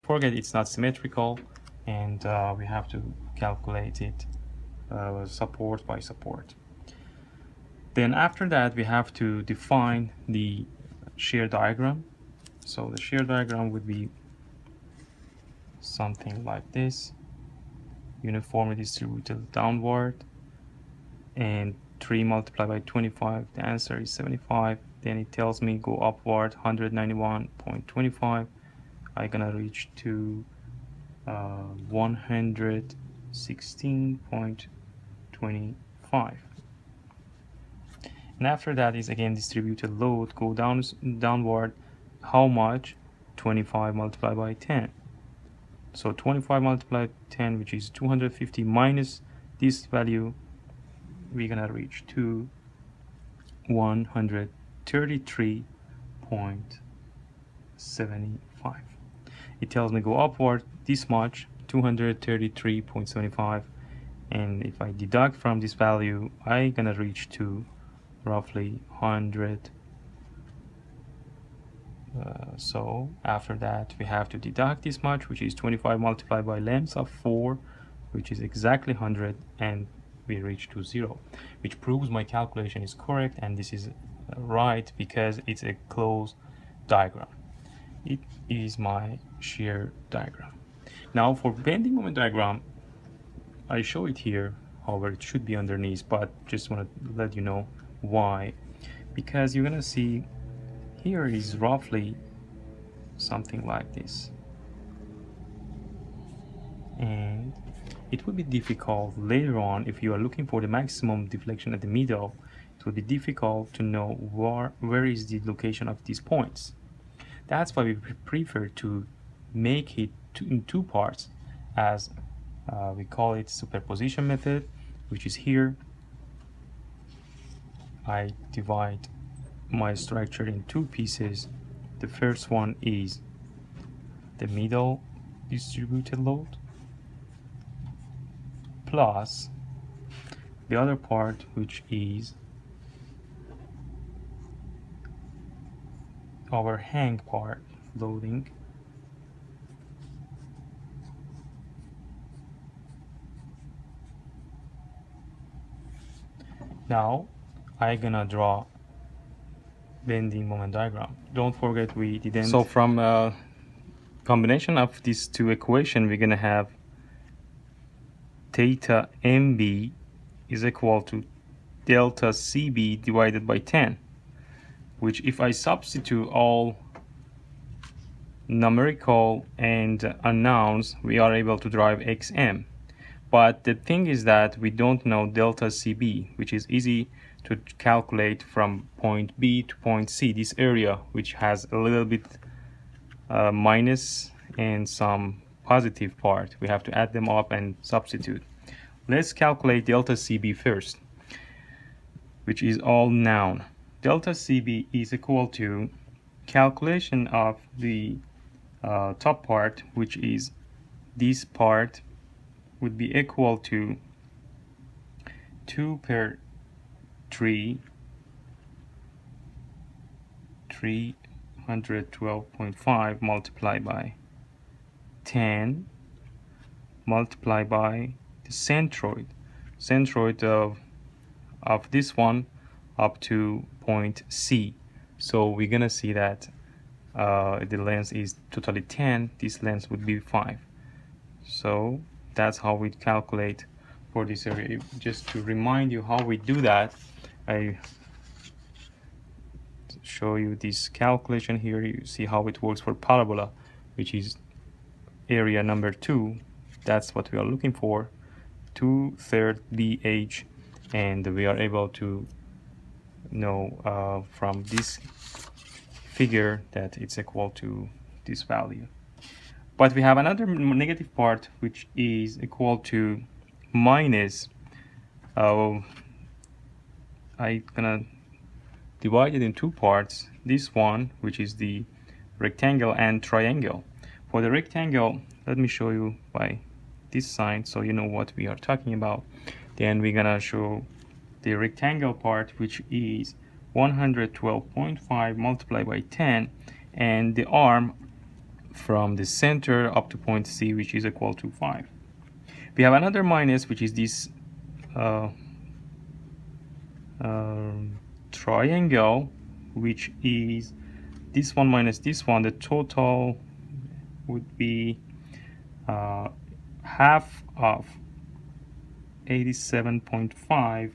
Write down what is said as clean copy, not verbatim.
Forget it's not symmetrical, and we have to calculate it support by support. Then after that, we have to define the shear diagram. So the shear diagram would be something like this: uniformly distributed downward, and 3 multiplied by 25, the answer is 75. Then it tells me go upward 191.25. I'm gonna reach to 116.25. And after that is again distributed load, go downward. How much? 25 multiplied by 10. So 25 multiplied by 10, which is 250, minus this value, we're gonna reach to 133.75. It tells me go upward this much, 233.75, and if I deduct from this value, I'm gonna reach to roughly 100. So after that we have to deduct this much, which is 25 multiplied by length of 4, which is exactly 100, and we reach to 0, which proves my calculation is correct, and this is right because it's a closed diagram. It is my shear diagram. Now for bending moment diagram, I show it here, however it should be underneath, but just want to let you know why. Because you're gonna see here is roughly something like this, and it would be difficult later on if you are looking for the maximum deflection at the middle. It would be difficult to know where is the location of these points. That's why we prefer to make it in two parts, as we call it superposition method, which is here. I divide my structure in two pieces. The first one is the middle distributed load plus the other part, which is our hang part loading. Now I'm gonna draw bending moment diagram. Don't forget we didn't. So from a combination of these two equations, we're gonna have theta MB is equal to delta CB divided by 10, which if I substitute all numerical and unknowns, we are able to derive XM. But the thing is that we don't know delta CB, which is easy to calculate from point B to point C, this area which has a little bit minus and some positive part. We have to add them up and substitute. Let's calculate delta CB first, which is all noun. Delta CB is equal to calculation of the top part, which is this part, would be equal to 2 per 3, 312.5 multiplied by 10 multiplied by the centroid of this one up to point C. So we're gonna see that the length is totally 10, this length would be 5. So that's how we calculate for this area. Just to remind you how we do that, I show you this calculation here. You see how it works for parabola, which is area number 2. That's what we are looking for, 2/3 BH, and we are able to know from this figure that it's equal to this value. But we have another negative part, which is equal to minus, I'm gonna divide it in two parts. This one, which is the rectangle and triangle. For the rectangle, let me show you by this sign so you know what we are talking about. Then we're gonna show the rectangle part, which is 112.5 multiplied by 10, and the arm from the center up to point C, which is equal to 5. We have another minus, which is this triangle, which is this one minus this one. The total would be half of 87.5